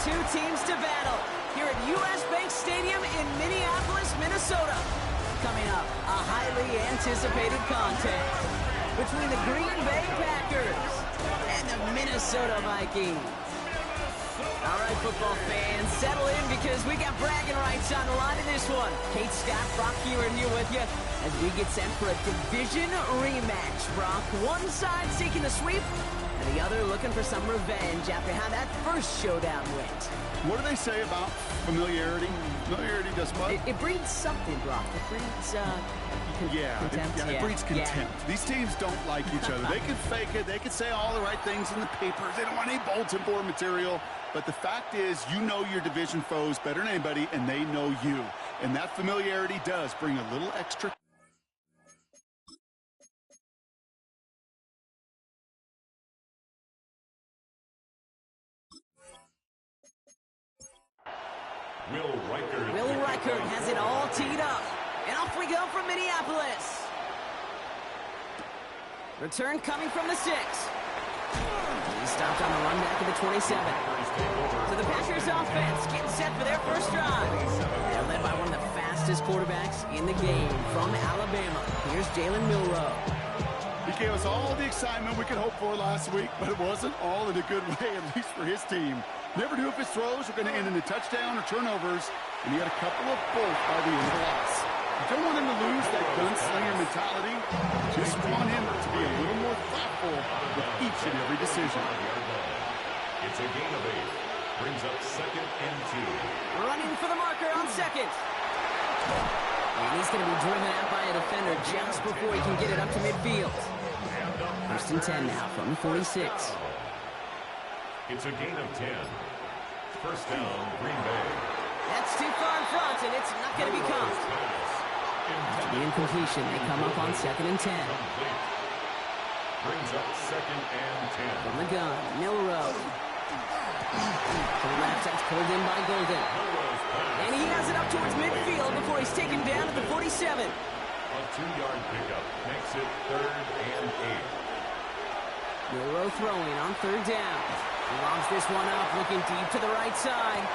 two teams to battle here at U.S. Bank Stadium in Minneapolis, Minnesota. Coming up, a highly anticipated contest between the Green Bay Packers and the Minnesota Vikings. All right, football fans, settle in because we got bragging rights on the line in this one. Kate, Scott, Brock Hewitt here with you as we get set for a division rematch. Brock, one side seeking the sweep, and the other looking for some revenge after how that first showdown went. What do they say about familiarity? Familiarity does what? It breeds something, Brock. It breeds, contempt. It breeds contempt. These teams don't like each other. They can fake it. They can say all the right things in the papers. They don't want any bulletin board material. But the fact is, you know your division foes better than anybody, and they know you. And that familiarity does bring a little extra. Will Reichert has it all teed up. And off we go from Minneapolis. Return coming from the 6. He stopped on the run back of the 27. So the Packers offense getting set for their first drive. They're led by one of the fastest quarterbacks in the game from Alabama. Here's Jalen Milroe. He gave us all the excitement we could hope for last week, but it wasn't all in a good way, at least for his team. Never knew if his throws were going to end in a touchdown or turnovers, and he had a couple of both by the end of the loss. You don't want him to lose that gunslinger mentality. Just want him to be a little more thoughtful with each and every decision. It's a gain of 8. Brings up 2nd and 2. Running for the marker on 2nd. And he's going to be driven out by a defender just before he can get it up to midfield. 1st and 10 now from the 46. It's a gain of 10. First down, Green Bay. That's too far in front, and it's not going to be caught. After the incompletion, they come up on 2nd and 10. Brings up 2nd and 10. From the gun, Milroe. To the left, that's pulled in by Golden. And he has it up towards midfield before he's taken down at the 47. A 2-yard pickup makes it 3rd and 8. Milroe throwing on 3rd down. He lobs this one up, looking deep to the right side.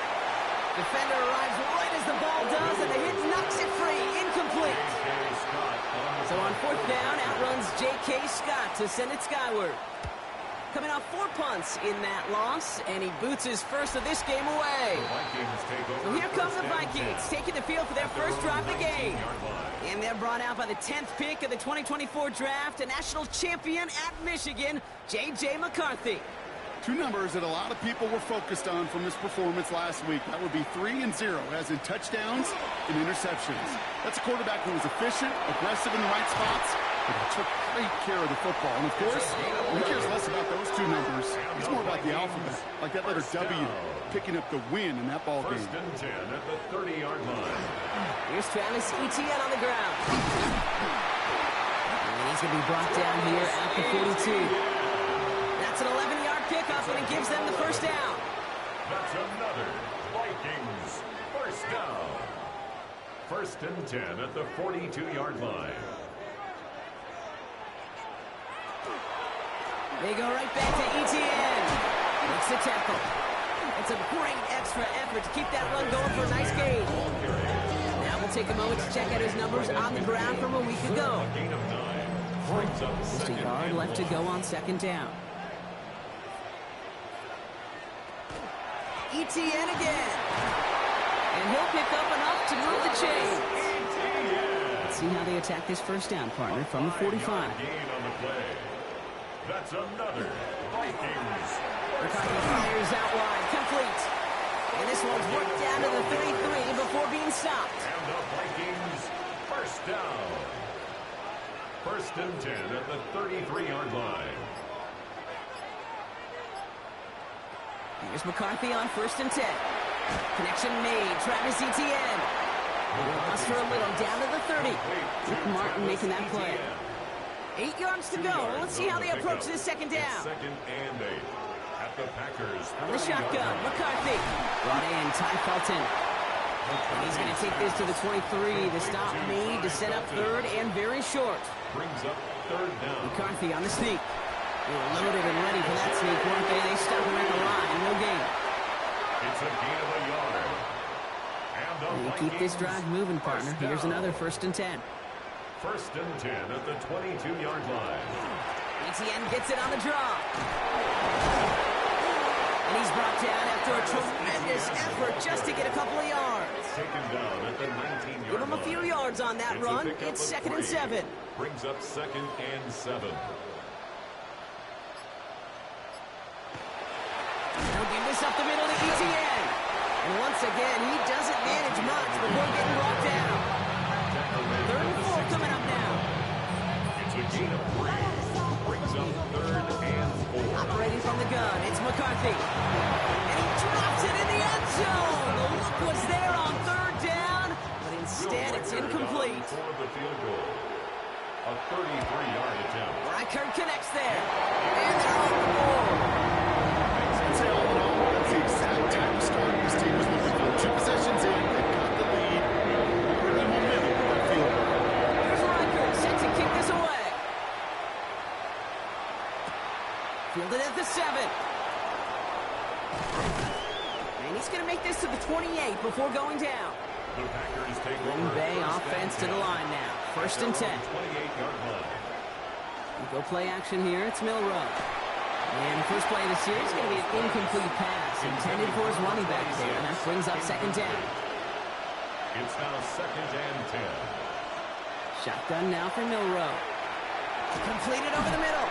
Defender arrives right as the ball does, and the hit knocks it free. Incomplete. So on 4th down, outruns J.K. Scott to send it skyward. Coming off 4 punts in that loss, and he boots his first of this game away. So here come the Vikings, taking the field for their first drive of the game. And they're brought out by the 10th pick of the 2024 draft, a national champion at Michigan, J.J. McCarthy. 2 numbers that a lot of people were focused on from his performance last week. That would be 3 and 0, as in touchdowns and interceptions. That's a quarterback who was efficient, aggressive in the right spots, but he took great care of the football. And of course, he cares less about those 2 numbers. He's more about the alphabet, like that letter W, picking up the win in that ball game. 1st and 10 at the 30-yard line. Here's Travis Etienne on the ground. And he's going to be brought down here at the 42. That's an 11-yard pickup, and it gives them the first down. That's another Vikings first down. 1st and 10 at the 42-yard line. They go right back to Etienne. Makes the tackle. It's a great extra effort to keep that run going for a nice gain. Now we'll take a moment to check out his numbers on the ground from a week ago. Just a yard left to go on 2nd down. Etienne again. And he'll pick up enough to move the chain. Let's see how they attack this first down, partner, from the 45. That's another Vikings. McCarthy fires out wide, complete. And this one's worked down to the 33 before being stopped. And the Vikings first down. 1st and 10 at the 33-yard line. Here's McCarthy on 1st and 10. Connection made. Travis Etienne. Lost for a little, down to the 30. Rick Martin making that play. 8 yards to go. Let's see how they approach this 2nd down. 2nd and 8 at the Packers. On the shotgun, McCarthy. Brought in, Ty Felton. And he's going to take this to the 23. The stop made to set up 3rd and very short. Brings up 3rd down. McCarthy on the sneak. They were loaded and ready for that sneak, weren't they? They stop him at the line. No gain. It's this drive moving, partner. Here's another 1st and 10. 1st and 10 at the 22-yard line. ETN gets it on the draw. And he's brought down after a tremendous effort just to get a couple of yards. Taken down at the 19-yard line. Give him a few yards on that run. It's 2nd and 7. Brings up 2nd and 7. He'll give this up the middle to ETN. And once again, he doesn't manage much before getting brought down. 3rd and 4 coming up now. It's a gain of 3. Brings up 3rd and 4. Operating from the gun, it's McCarthy. And he drops it in the end zone. The look was there on 3rd down, but instead it's incomplete. For the field goal. A 33-yard attempt. Reichert connects there. And they're on the board. Say all in all, that's the exact time to start. This team was looking for 2 possessions in. They've got the lead. We're in the momentum with that field goal. Here's Reichert set to kick this away. Fielded at the 7. And he's going to make this to the 28 before going down. The Packers take Green Bay offense to the line now. 1st and 10. 28-yard line. We go play action here. It's Milrow. And the first play of the series is going to be an incomplete pass intended for his running back there, and that brings up 2nd down. It's now 2nd and 10. Shotgun now for Milrow. Completed over the middle.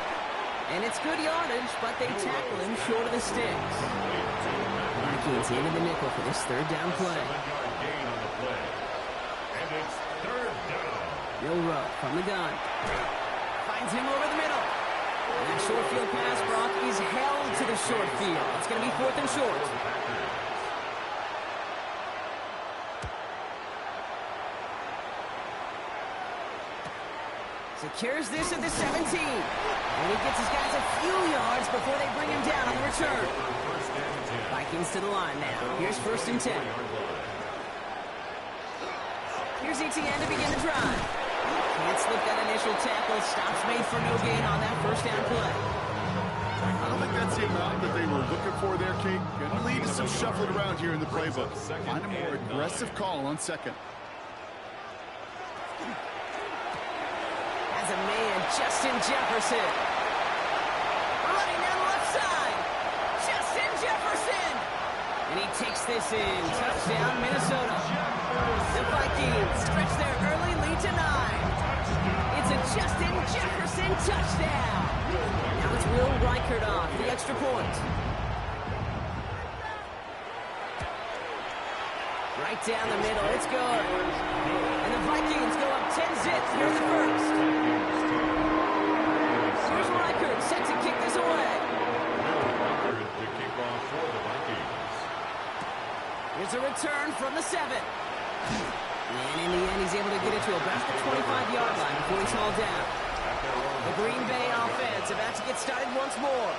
And it's good yardage, but they tackle him short of the sticks. Vikings into the nickel for this 3rd down play. 7-yard gain on the play. And it's 3rd down. Milrow from the gun. Finds him over the middle. And that short field pass, Brock, is held to the short field. It's going to be 4th and short. Secures this at the 17. And he gets his guys a few yards before they bring him down on the return. Vikings to the line now. Here's 1st and 10. Here's ETN to begin the drive. Can't slip that initial tackle. Stops made for no gain on that 1st down play. I don't think that's the amount that they were looking for there, Kate. Gonna lead to some shuffling around here in the playbook. Find a more aggressive call on 2nd. As a man, Justin Jefferson. Running down the left side. Justin Jefferson. And he takes this in. Touchdown, Minnesota. The Vikings stretch their early lead to 9. It's a Justin Jefferson touchdown. Now it's Will Reichert off the extra point. Right down the middle, it's good. And the Vikings go up 10-zip here in the 1st. Here's Reichert set to kick this away. Reichert to kick off for the Vikings. Here's a return from the 7. And in the end, he's able to get it to about the 25-yard line before he's hauled down. The Green Bay offense about to get started once more.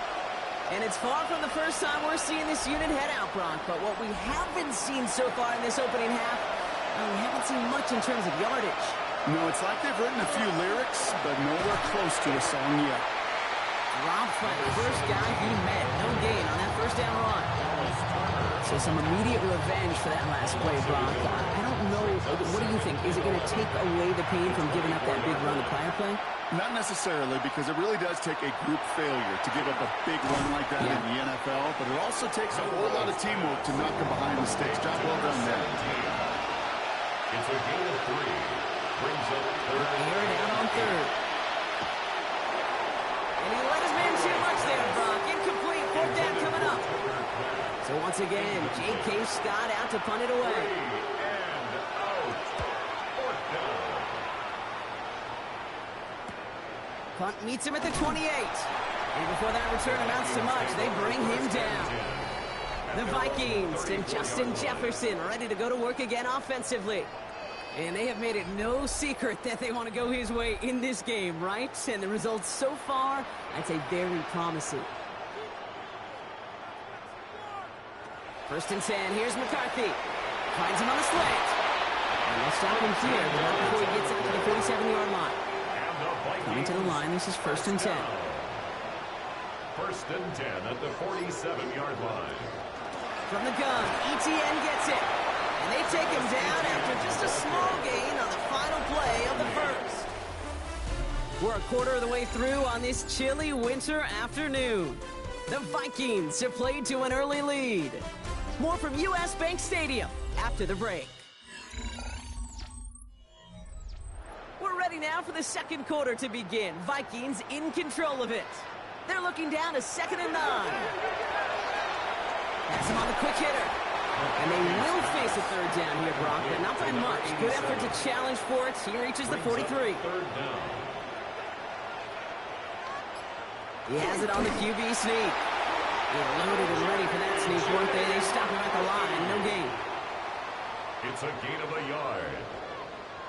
And it's far from the first time we're seeing this unit head out, Brock. But what we haven't seen so far in this opening half, we haven't seen much in terms of yardage. No, it's like they've written a few lyrics, but nowhere close to a song yet. Robbed by the first guy he met. No gain on that 1st down run. So some immediate revenge for that last play, Brock. I don't know. What do you think? Is it going to take away the pain from giving up that big run the prior play? Not necessarily, because it really does take a group failure to give up a big run like that in the NFL, but it also takes a whole lot of teamwork to knock them behind the sticks. Job well done there. It's a gain of 3. Brings up 3rd. Air it out on 3rd. And he let his man too much there, Brock. Incomplete. 4th down coming up. So once again, J.K. Scott out to punt it away. 3 and out. 4th down. Punt meets him at the 28. And before that return amounts to much, they bring him down. The Vikings and Justin Jefferson ready to go to work again offensively. And they have made it no secret that they want to go his way in this game, right? And the results so far, I'd say very promising. 1st and 10, here's McCarthy. Finds him on the slant. And they'll stop him here, but not before he gets out to the 47-yard line. Coming to the line, this is 1st and 10. 1st and 10 at the 47-yard line. From the gun, ETN gets it. And they take him down after just a small gain on the final play of the first. We're a quarter of the way through on this chilly winter afternoon. The Vikings have played to an early lead. More from U.S. Bank Stadium after the break. We're ready now for the second quarter to begin. Vikings in control of it. They're looking down to 2nd and 9. Pass him on the quick hitter. And they will face a third down here, Brock, but not by much. Good effort to challenge for it. He reaches the 43. He has it on the QB sneak. They're loaded and ready for that sneak, weren't they? They stop him at the line. No gain. It's a gain of a yard.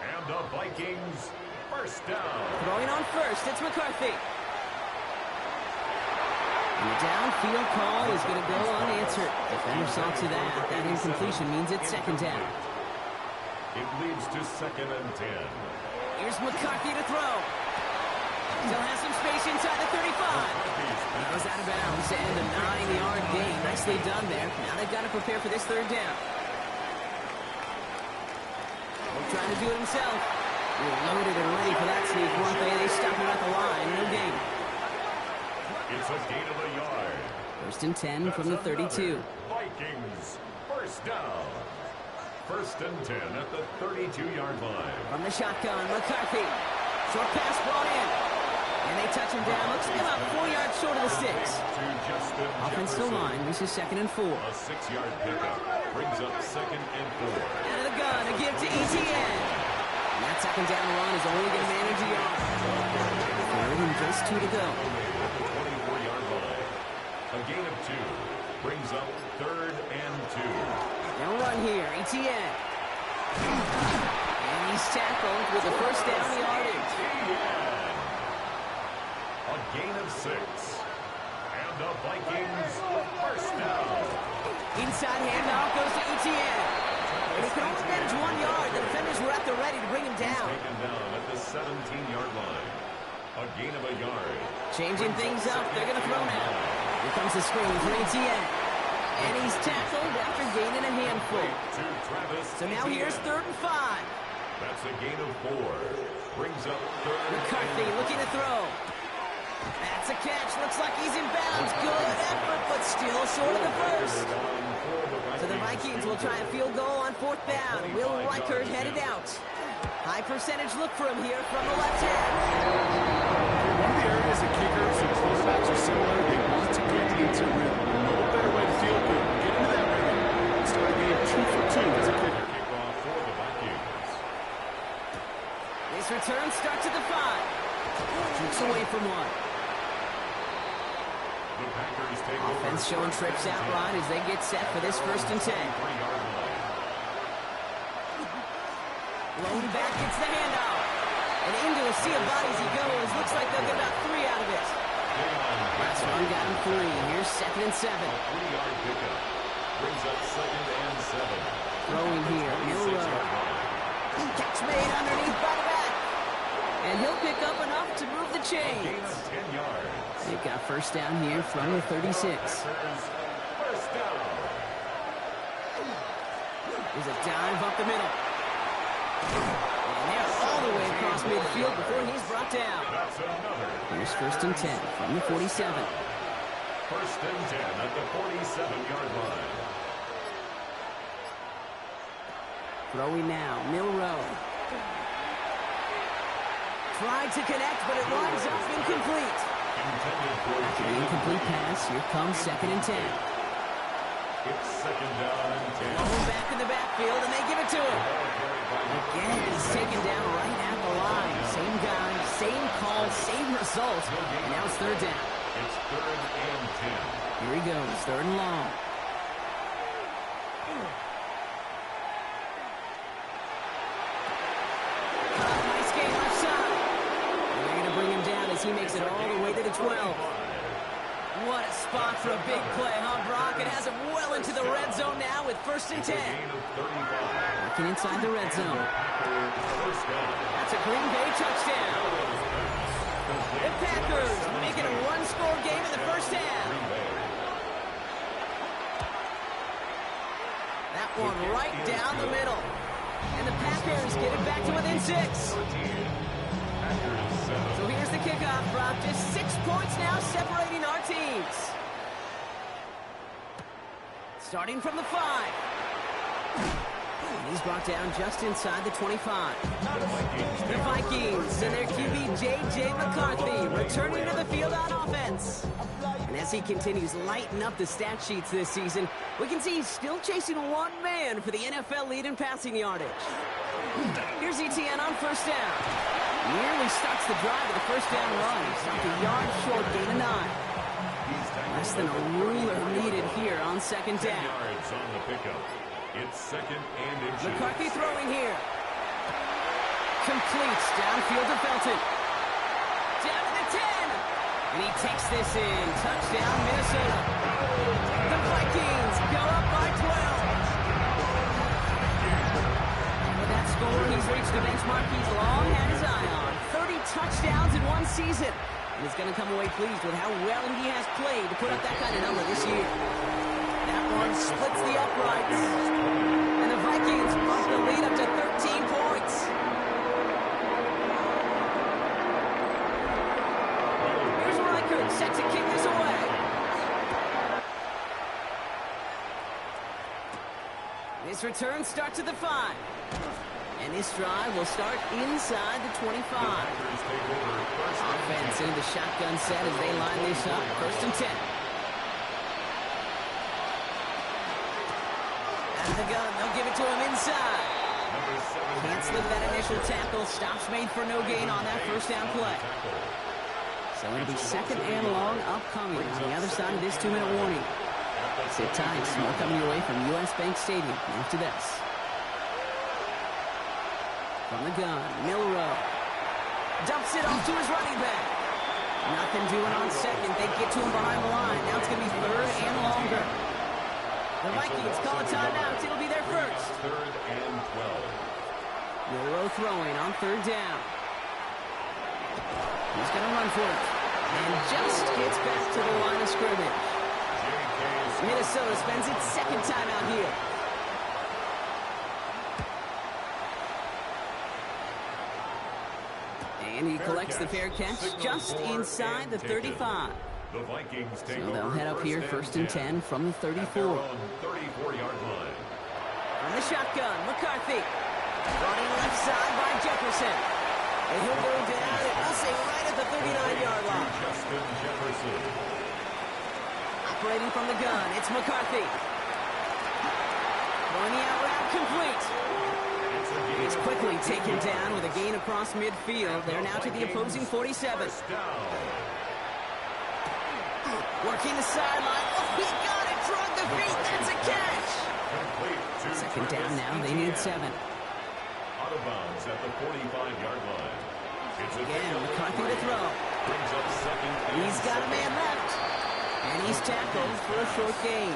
And the Vikings first down. Throwing on first, it's McCarthy. And the downfield call is going to go unanswered. Defender saw to that. That incompletion means it's 2nd down. It leads to 2nd and 10. Here's McCarthy to throw. Still has some space inside the 35. He goes out of bounds and a 9-yard gain. Nicely done there. Now they've got to prepare for this third down. Trying to do it himself. We're loaded and ready for that sneak, weren't they? They stop him at the line. No gain. It's a gain of a yard. 1st and 10 from the 32. Vikings first down. 1st and 10 at the 32-yard line. From the shotgun, McCarthy. Short pass brought in. And they touch him down. Looks to be about 4 yards short of the sticks. Offensive line. This is 2nd and 4. A 6-yard pickup brings up 2nd and 4. Out of the gun, a give to ETN. And that 2nd down run is only going to manage a yard. 3rd and just 2 to go. At the 24-yard line. A gain of 2 brings up 3rd and 2. No run here, ETN. And he's tackled with a first down yardage. A gain of 6. And the Vikings first down. Inside handoff goes to ETN. And he can only manage 1 yard. The defenders were at the ready to bring him down. Taken down at the 17-yard line. A gain of a yard. Changing things up. They're going to throw now. Here comes the screen for ETN. And he's tackled after gaining a handful. So now here's 3rd and 5. That's a gain of 4. Brings up 3rd. McCarthy looking to throw. That's a catch. Looks like he's in bounds. Good effort, but still short of the first. So the Vikings will try a field goal on 4th down. Will Reichert headed out. High percentage look for him here from the left hand. One of the areas that kickers and quarterbacks are similar, they want to get into rhythm. No better way to feel good. Get into that rhythm. Start a game 2 for 2 as a kicker. Kickoff for the Vikings. This return starts at the 5. Jukes away from 1. The Packers take Offense showing trips out right as they get set for this 1st and 10. Blown back, gets the handoff. And into a sea of bodies he goes. Looks like they'll get about 3 out of it. Last one got him 3. Here's 2nd and 7. 3-yard pickup. Brings up 2nd and 7. Throwing here, Milrow. Catch made underneath by the back. And he'll pick up enough to move the chains. Gain of 10 yards. They've got first down here from the 36. First down. There's a dive up the middle. And they're all the way across midfield before he's brought down. That's another. Here's 1st and 10 from the 47. 1st and 10 at the 47-yard line. Throwing now, Milrow. Tried to connect, but it winds up incomplete. After the incomplete pass, here comes 2nd and 10. It's 2nd down and 10. Going back in the backfield, and they give it to him. Again, he's taken down right at the line. Same guy, same call, same result. And now it's 3rd down. It's 3rd and 10. Here he goes, 3rd and long. Nice game left side. And they're going to bring him down as he makes it all the way to the 12. What a spot for a big play, huh, Brock? It has him well into the red zone now with 1st and 10. Working inside the red zone. That's a Green Bay touchdown. The Packers making a one-score game in the first half. That one right down the middle. And the Packers get it back to within 6. So here's the kickoff, Brock. Just 6 points now separating our teams. Starting from the 5. And he's brought down just inside the 25. The Vikings and their QB J.J. McCarthy returning to the field on offense. And as he continues lighting up the stat sheets this season, we can see he's still chasing one man for the NFL lead in passing yardage. Here's ETN on first down. Nearly starts the drive with a first down run. Stopped a yard short, gain of 9. Less than a ruler needed here on second down. Yards on the pickup. It's second and inches. McCarthy throwing here. Completes downfield to Felton. Down to the 10. And he takes this in. Touchdown, Minnesota. The Vikings go up by 12. And with that score, he's reached the benchmark he's long had his eye on. 30 touchdowns in one season. And he's going to come away pleased with how well he has played to put up that kind of number this year. That one splits the uprights. And the Vikings bump the lead up to 13 points. Here's Reichert set to kick this away. This return starts at the 5. And this drive will start inside the 25. Offense into the shotgun set as they line this up. First and 10. Out of the gun, they'll give it to him inside. Can't slip that initial tackle. Stops made for no gain on that first down play. So it'll be second and long upcoming on the other side of this 2-minute warning. Sit tight. More coming your way from U.S. Bank Stadium after this. From the gun, Milrow. Dumps it off to his running back. Nothing doing on second. They get to him behind the line. Now it's going to be third and longer. The Vikings call a timeout. It'll be their first. Third and 12. Milrow throwing on third down. He's going to run for it. And just gets back to the line of scrimmage. Minnesota spends its second timeout here. And he collects the fair catch just inside the 35. The Vikings take So they'll head up here first and 10 from the 34. 34-yard line. From the shotgun, McCarthy. Running left side by Jefferson. And he'll go down, and we'll say right at the 39-yard line. Justin Jefferson. Operating from the gun, it's McCarthy. Throwing the out route complete. He's quickly taken down with a gain across midfield. They're now to the opposing 47. Working the sideline. Oh, he got it. Drug the feet. That's a catch. Second down now. They need 7. Out of bounds at the 45-yard line. Again, McCarthy to throw. Brings up second. He's got a man left. And he's tackled for a short gain.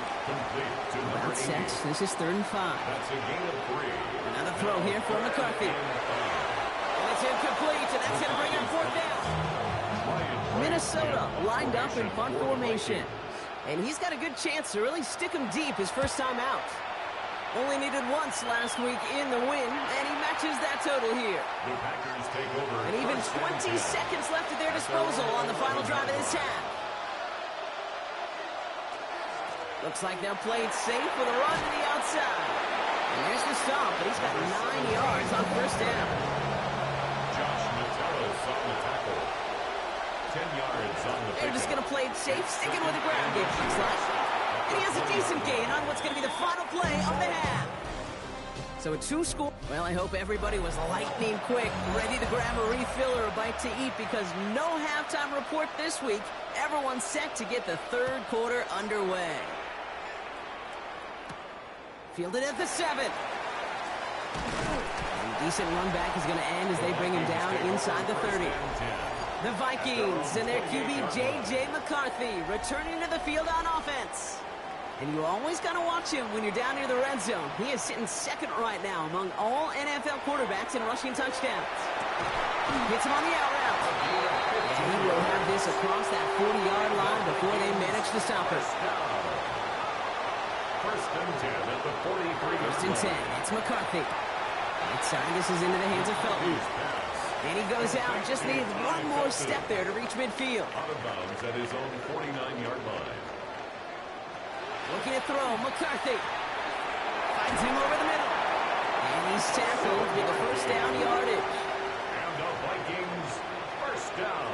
About 6. This is third and 5. That's a gain of 3. Another throw here for McCarthy. And it's incomplete, and that's going to bring up fourth down. Minnesota lined up in punt formation. And he's got a good chance to really stick him deep his first time out. Only needed once last week in the win, and he matches that total here. The Packers take over. And even 20 seconds left at their disposal on the final drive of this half. Looks like they'll play it safe with a run to the outside. And there's the stop, but he's got 9 yards on first down. Josh Metellus on the tackle. 10 yards on the They're just going to play it safe, sticking with the ground game, looks like. And he has a decent gain on what's going to be the final play of the half. So a 2-score. Well, I hope everybody was lightning quick, ready to grab a refill or a bite to eat, because no halftime report this week. Everyone's set to get the third quarter underway. Fielded at the 7. And decent run back is going to end as they bring him down inside the 30. The Vikings and their QB J.J. McCarthy returning to the field on offense. And you always got to watch him when you're down near the red zone. He is sitting second right now among all NFL quarterbacks in rushing touchdowns. Hits him on the out route. And he will have this across that 40-yard line before they manage to stop it. First and 10 at the 43. First and 10. It's McCarthy. Right side, this is into the hands of Felton. And he goes out, just needs one more step there to reach midfield. Out of bounds at his own 49-yard line. Looking to throw, McCarthy. Finds him over the middle. And he's tackled with the first down yardage. And the Vikings, first down.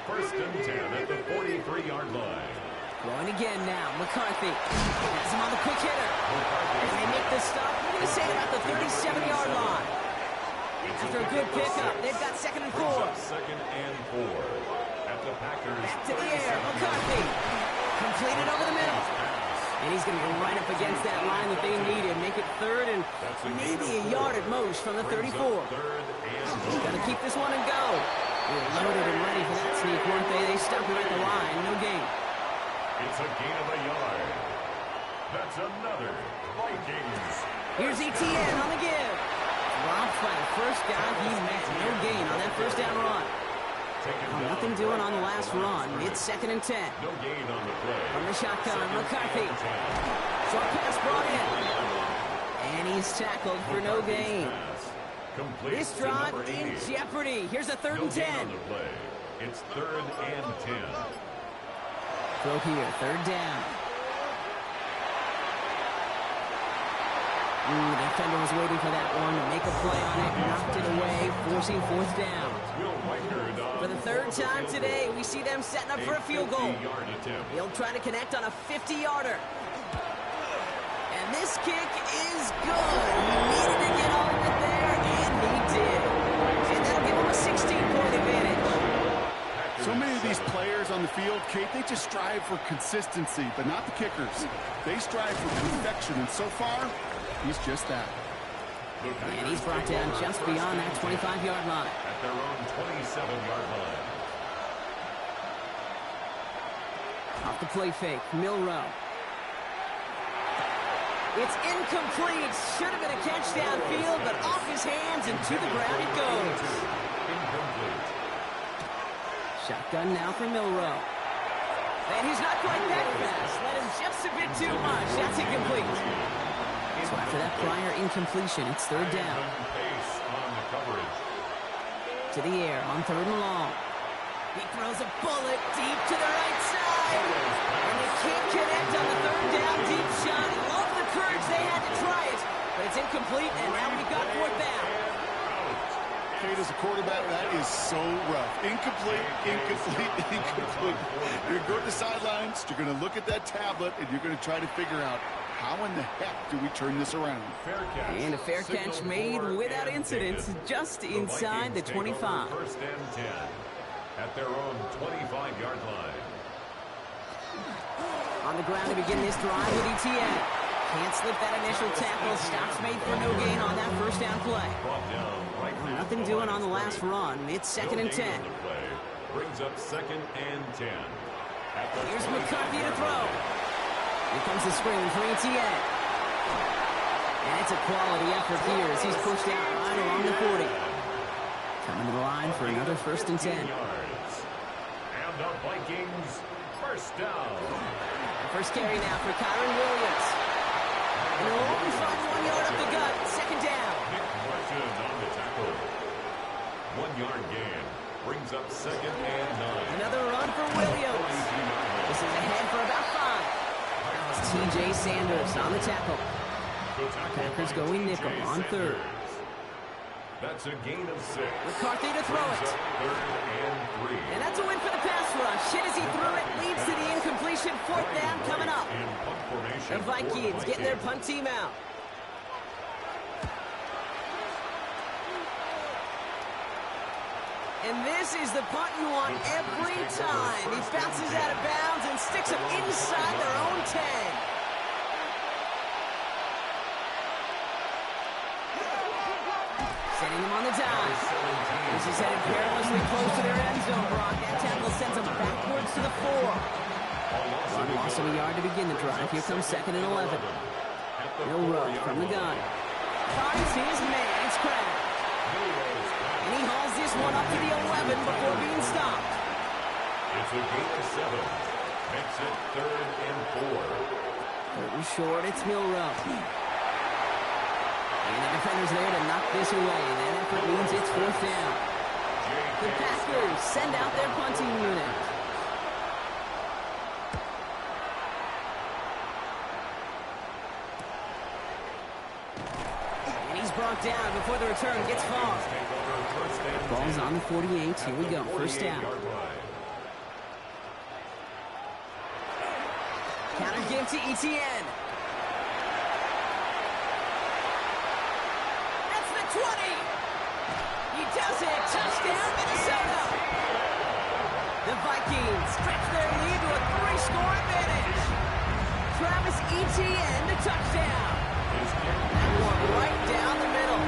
First and 10 at the 43-yard line. Going again now, McCarthy. Has him on the quick hitter. And they make the stop, we're going to say about the 37-yard line. After a good pickup, they've got second and 4. Second and 4 at the Packers. Back to the air, McCarthy. Completed over the middle. And he's going to go right up against that line that they needed. Make it third and maybe a yard at most from the 34. Got to keep this one and go. They were loaded and ready for that sneak, weren't they? They stopped him at the line. No gain. It's a gain of a yard. That's another Vikings. Here's ETN on the give. Robbed by the first guy he met. No gain on that first down run. Nothing doing on the last run. It's second and 10. No gain on the play. From the shotgun, McCarthy. Short pass brought in. And he's tackled for no gain. This drive in jeopardy. Here's a third and 10. It's third and 10. Throw here, third down. The defender was waiting for that one to make a play on it. Knocked it away, forcing fourth down. For the third time today, we see them setting up for a field goal. He'll try to connect on a 50-yarder. And this kick is good. He needed to get all of it there, and he did. And that'll give him a 16-point advantage. So many of these players on the field, Kate, they just strive for consistency, but not the kickers. They strive for perfection, and so far, he's just that. And he's brought down just beyond that 25-yard line. At their own 27-yard line. Off the play fake, Milrow. It's incomplete. Should have been a catch downfield, but off his hands and to the ground it goes. Incomplete. Shotgun now for Milrow. And he's not quite that fast. Let him just a bit too much. That's incomplete. So after that prior incompletion, it's third down. Pace on the coverage. To the air on third and long. He throws a bullet deep to the right side. And they can't connect on the third down deep shot. Love the courage they had to try it. But it's incomplete, and now we've got fourth down. Kate, as a quarterback, that is so rough. Incomplete, incomplete, incomplete. You're going to go to the sidelines, you're going to look at that tablet, and you're going to try to figure out how in the heck do we turn this around? And a fair catch made without incidents, just inside the 25. First and 10 at their own 25-yard line. On the ground to begin this drive with ETN. Can't slip that initial tackle. Stops made for no gain on that first down play. Nothing doing on the last run. It's second and 10. Brings up second and 10. Here's McCarthy to throw. Here comes the screen for ETN. And it's a quality effort here as he's pushed out right along the 40. Coming to the line for another first and 10. And the Vikings first down. First carry now for Kyron Williams. And a long shot, 1 yard up the gut. Second down. On the tackle. 1 yard gain. Brings up second and 9. Another run for Williams. This is ahead for about 5. It's T.J. Sanders on the tackle. Packers going nickel on third. That's a gain of 6. McCarthy to throw it. Third and 3. And that's a win for the pass rush. Hit as he threw it. Leads to the incompletion. Fourth down coming up. The Vikings getting their punt team out. And this is the punt you want every time. He bounces out of bounds and sticks them inside their own 10. Setting them on the dive. This is headed perilously close to their end zone, Brock. That tackle sends them backwards to the 4. Run loss of a yard to begin the drive. Here comes second and 11. Milrow from the gun. Finds his man. It's Crab. And he hauls this one up to the 11 before being stopped. It's a gain of 7. Makes it third and 4. Third and short, it's Milrow. And the defender's there to knock this away. That effort means it's fourth down. The Packers send out their punting unit. And he's brought down before the return gets far. Ball's on the 48. Here we go. First down. Counter give to Etienne. That's the 20. He does it. Touchdown, Minnesota. The Vikings stretch their lead to a 3-score advantage. Travis Etienne, the touchdown. That one right down the middle.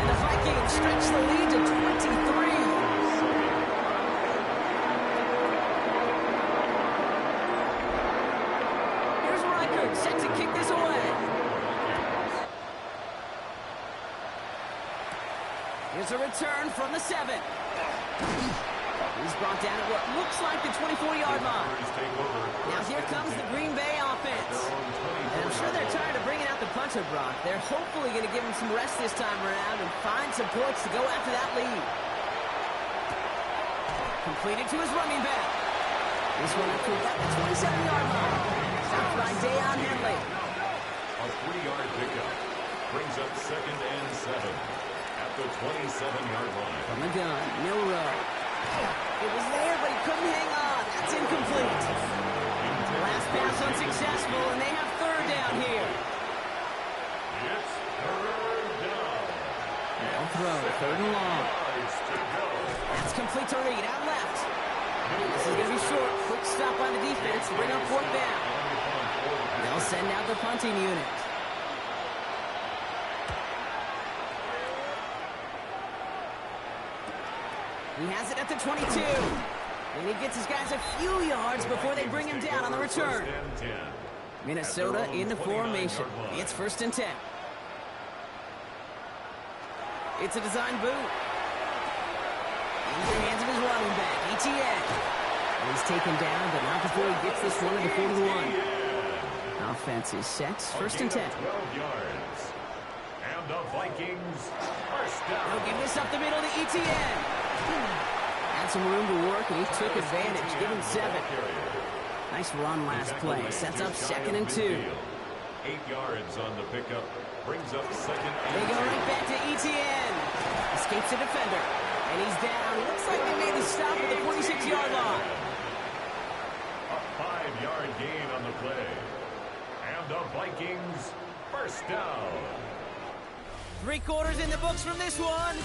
And the Vikings stretch the lead to 23. Set to kick this away. Here's a return from the 7. He's brought down at what looks like the 24-yard line. Now here comes the Green Bay offense. And I'm sure they're tired of bringing out the punter, Brock. They're hopefully going to give him some rest this time around and find some points to go after that lead. Completed to his running back. This one up to about the 27-yard line. Stopped by Deion Henley. A 3-yard pickup brings up 2nd and 7 at the 27-yard line. From the gun, Milrow. It was there, but he couldn't hang on. That's incomplete. Last pass unsuccessful, and they have third down here. It's third down. They'll throw, third and long. That's complete to Reed, out left. This is going to be short. Quick stop on the defense to bring up fourth down. They'll send out the punting unit. He has it at the 22. And he gets his guys a few yards before they bring him down on the return. Minnesota in the formation. It's 1st and 10. It's a design boot. Into the hands of his running back, Etienne. He's taken down, but not before he gets this one to the 41. Offense is set. 1st and 10. 12 yards. And the Vikings first down. They'll give this up the middle to Etienne. Had some room to work, and he took advantage. Give him 7. Nice run last play. Sets up 2nd and 2. 8 yards on the pickup. Brings up 2nd and 2. They go right back to Etienne. Escapes the defender. And he's down. Looks like they made the stop at the 46-yard line. A 5-yard gain on the play. And the Vikings first down. 3 quarters in the books from this one.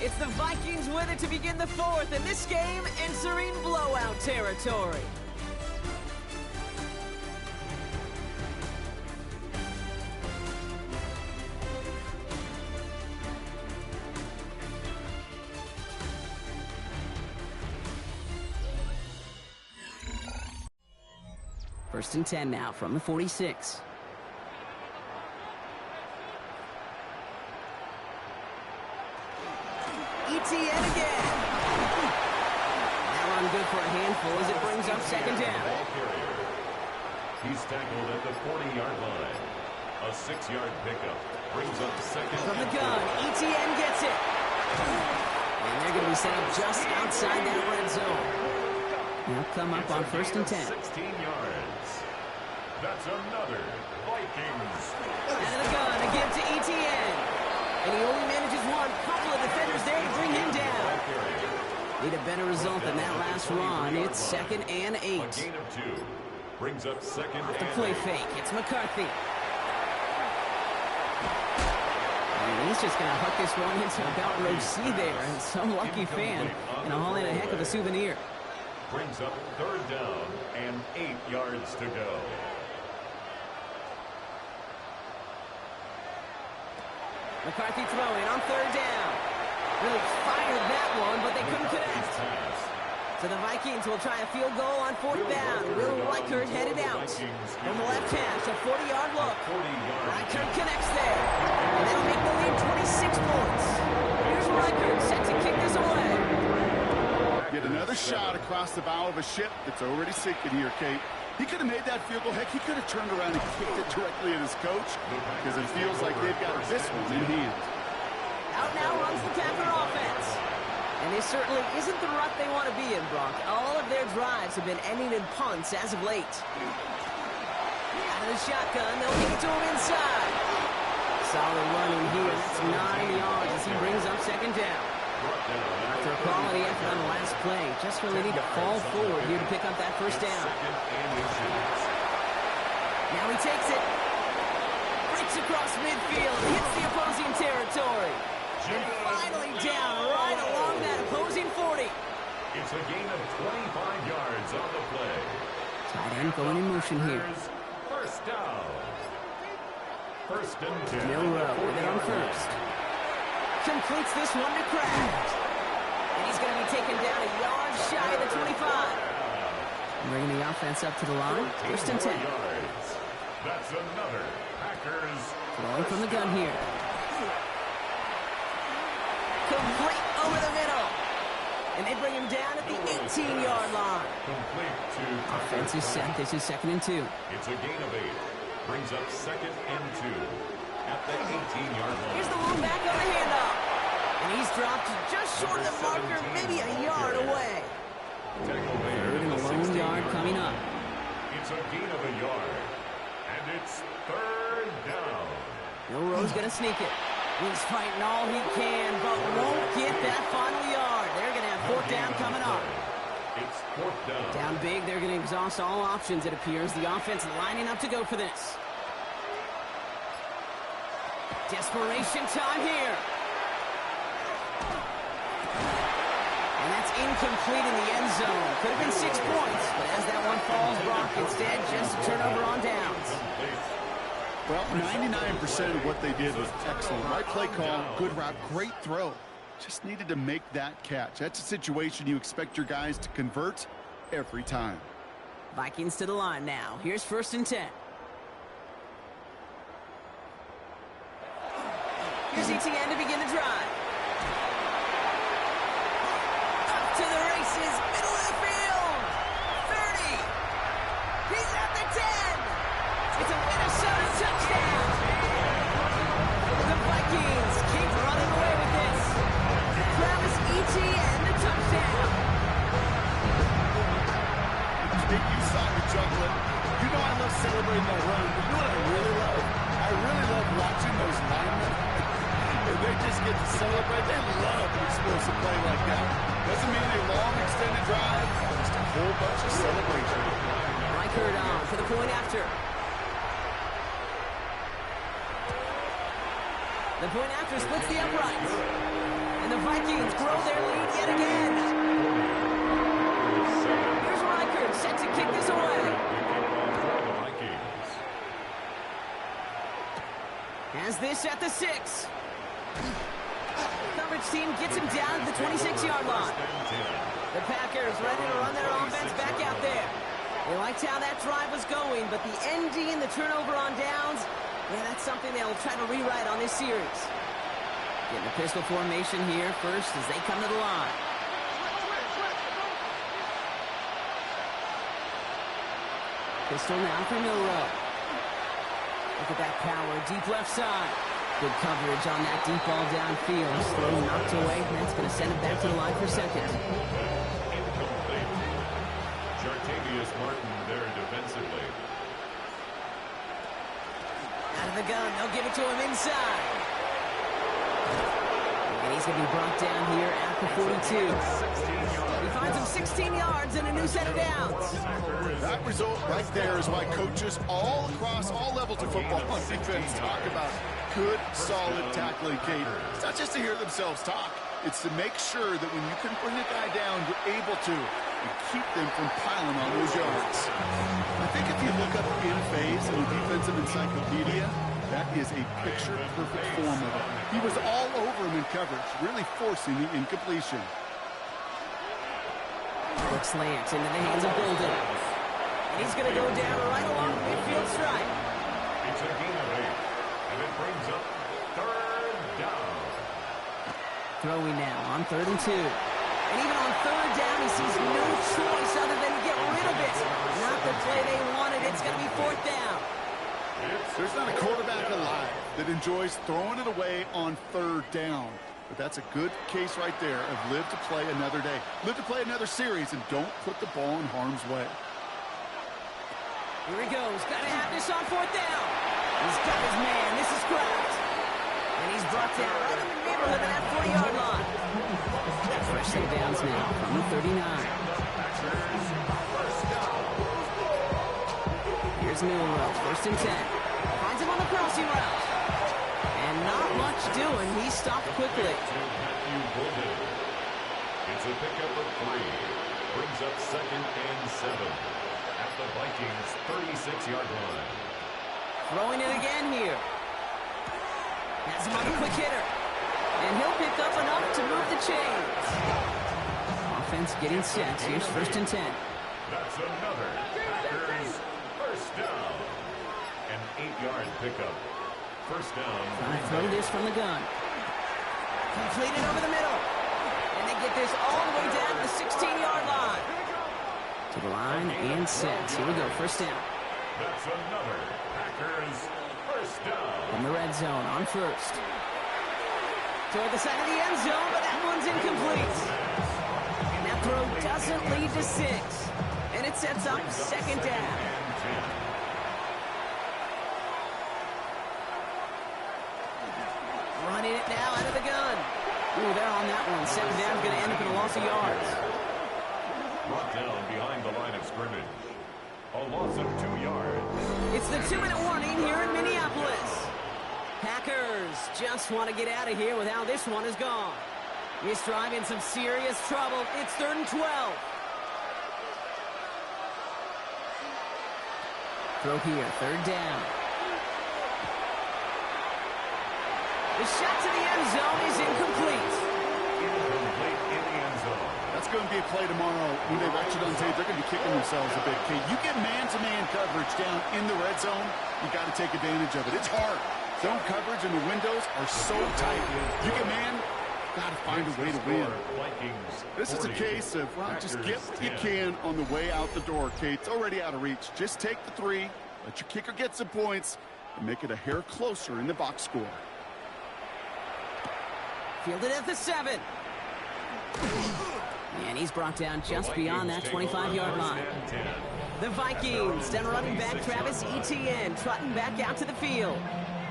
It's the Vikings with it to begin the 4th, and this game entering blowout territory. First and 10 now from the 46. Etienne again. That one good for a handful as it brings up 2nd down. He's tackled at the 40-yard line. A 6-yard pickup brings up 2nd. From the gun, Etienne gets it. And they're going to be set up just outside that red zone. They'll come up on 1st and 10. 16 yards. That's another Vikings. Out of the gun, again to Etienne. And he only manages one. Couple of defenders there to bring him down. Need a better result than that last run. It's 2nd and 8. A gain of 2. Brings up 2nd Off the and play 8. fake. It's McCarthy. And he's just going to huck this one into about row C there. And some lucky fan going to haul in a heck of a souvenir. Brings up 3rd down and 8 yards to go. McCarthy throwing on 3rd down. Really fired that one, but they couldn't connect. So the Vikings will try a field goal on 4th down. Will Reichert headed out. From the left hash, a 40-yard look. Reichert connects there. And that'll make the lead 26 points. Here's Reichert set to kick this away. Get another shot across the bow of a ship that's already sinking here, Kate. He could have made that field goal. Heck, he could have turned around and kicked it directly at his coach because it feels like they've got this one in hand. Out now runs the Packer offense. And this certainly isn't the rut they want to be in, Brock. All of their drives have been ending in punts as of late. Out of the shotgun, they'll kick it to him inside. Solid run in here. That's 9 yards as he brings up second down. After a quality effort on the last play, just really need to fall forward here to pick up that first down. Now he takes it. Breaks across midfield. Hits the opposing territory. And finally down right along that opposing 40. It's a gain of 25 yards on the play. Tight end going in motion here. First down. First and 10. Milrow with it on first. Completes this one to Kraft. And he's going to be taken down a yard shy of the 25. Bringing the offense up to the line. First and 10. Yards. That's another Packers. Throwing from the gun here. Complete over the middle. And they bring him down at the 18-yard line. Complete to Offense is set. This is second and 2. It's a gain of 8. Brings up second and 2 at the 18-yard line. Here's the long back on the handoff. And he's dropped just short of the marker, maybe a yard away. Third and a lone yard coming up. It's a gain of a yard. And it's third down. Milrow's going to sneak it. He's fighting all he can, but won't get that final yard. They're going to have fourth down coming up. It's fourth down. Down big, they're going to exhaust all options, it appears. The offense lining up to go for this. Desperation time here. And that's incomplete in the end zone. Could have been 6 points, but as that one falls, Brock, instead, just a turnover on downs. Well, 99% of what they did was excellent. Right play call, good route, great throw. Just needed to make that catch. That's a situation you expect your guys to convert every time. Vikings to the line now. Here's first and 10. Here's ETN to begin the drive. Up to the races, middle of the field. 30. He's at the 10. It's a Minnesota touchdown. The Vikings keep running away with this. Travis Etienne, the touchdown. You saw me juggling. You know I love celebrating that run, but you know what I really love? I really love watching those linemen. And they just get to celebrate. They love an explosive play like that. Doesn't mean a long extended drive, just a whole bunch of celebration. Reichert on for the point after. The point after splits the uprights. And the Vikings grow their lead yet again. Here's Reichert set to kick this away. Has this at the 6. Coverage team gets him down to the 26-yard line. The Packers ready to run their offense back out there. They liked how that drive was going, but the ND and the turnover on downs, yeah, that's something they'll try to rewrite on this series. Getting the pistol formation here first as they come to the line. Pistol now for Milrow. Look at that power, deep left side. Good coverage on that deep ball downfield. Slow knocked away, and that's going to send it back to the line for second. Incomplete. Jartavius Martin there defensively. Out of the gun, they'll give it to him inside. And he's going to be brought down here at the 42. He finds him 16 yards and a new set of downs. That result right there is why coaches all across all levels of football on defense talk about good, solid tackling cadence. It's not just to hear themselves talk. It's to make sure that when you can bring a guy down, you're able to and keep them from piling on those yards. I think if you look up in phase in a defensive encyclopedia, that is a picture-perfect form of it. He was all over him in coverage, really forcing the incompletion. Quick slant into the hands of Golden. And he's going to go down right along the midfield stripe. It's a gain of 8, and it brings up third down. Throwing now on 3rd and 2. And even on 3rd down, he sees no choice other than to get rid of it. it. Not the play they wanted. It's going to be fourth down. There's not a quarterback alive that enjoys throwing it away on third down. But that's a good case right there of live to play another day. Live to play another series and don't put the ball in harm's way. Here he goes. Got to have this on fourth down. He's got his man. This is Kraft. And he's brought down right in the neighborhood of that 40-yard line. First and downs now from the 39. Here's Milrow. First and 10. Finds him on the crossing route. And not much doing. He stopped quickly. It's a pickup of 3. Brings up 2nd and 7 at the Vikings' 36-yard line. Throwing it again here. Has him on a quick hitter. And he'll pick up enough to move the chains. Offense getting set. Here's first and 10. That's another Packers first down. An 8-yard pickup. First down. Throw this from the gun. Completed over the middle. And they get this all the way down to the 16-yard line. To the line and set. Here we go. First down. That's another Packers first down. From the red zone on first. Toward the side of the end zone, but that one's incomplete. And that throw doesn't lead to 6. And it sets up second down. Running it now out of the gun. Ooh, they're on that one. Second down is going to end up in a loss of yards. Brought down behind the line of scrimmage. A loss of 2 yards. It's the 2-minute warning here in Minneapolis. Packers just want to get out of here with how this one has gone. This drive in some serious trouble. It's 3rd and 12. Throw here, 3rd down. The shot to the end zone is incomplete. Incomplete in the end zone. That's going to be a play tomorrow. When they watch it on tape, they're going to be kicking themselves a bit. Okay, you get man-to-man coverage down in the red zone, you got to take advantage of it. It's hard. Zone coverage and the windows are so tight. You get man, got to find a way to win. This is a case of, well, just get what you can on the way out the door, Kate. It's already out of reach. Just take the 3, let your kicker get some points, and make it a hair closer in the box score. Fielded at the 7. And he's brought down just beyond that 25-yard line. The Vikings, then running back Travis Etienne, trotting back out to the field.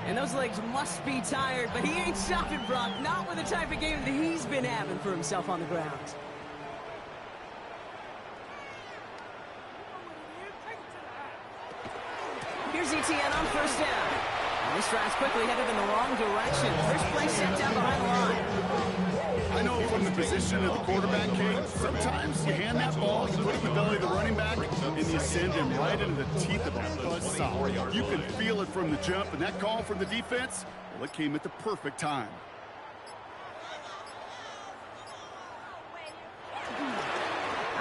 And those legs must be tired, but he ain't stopping, Brock. Not with the type of game that he's been having for himself on the ground. Here's Etienne on first down. This drive's quickly headed in the wrong direction. First play sent down behind the line. I know from the position of the quarterback, Kate, sometimes you hand that ball, you put it in the belly of the running back, and you send him right into the teeth of that buzzsaw. You can feel it from the jump, and that call from the defense, well, it came at the perfect time.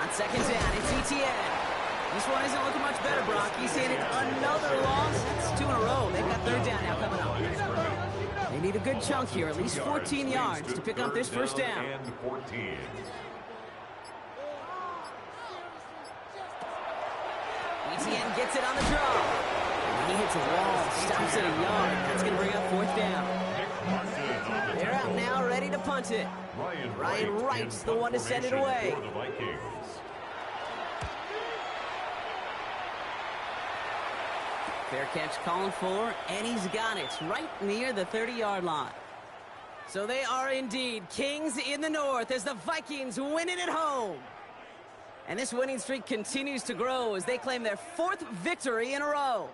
On second down, it's Etienne. This one isn't looking much better, Brock. He's handed another loss. It's 2 in a row. They've got 3rd down now coming up. They need a good chunk here, at least 14 yards to pick up this first down. And 14. Etienne gets it on the draw. He hits a wall, stops at a yard. That's going to bring up 4th down. They're out now, ready to punt it. Ryan Wright's the one to send it away. Fair catch calling for, and he's got it right near the 30-yard line. So they are indeed kings in the north as the Vikings win it at home. And this winning streak continues to grow as they claim their 4th victory in a row.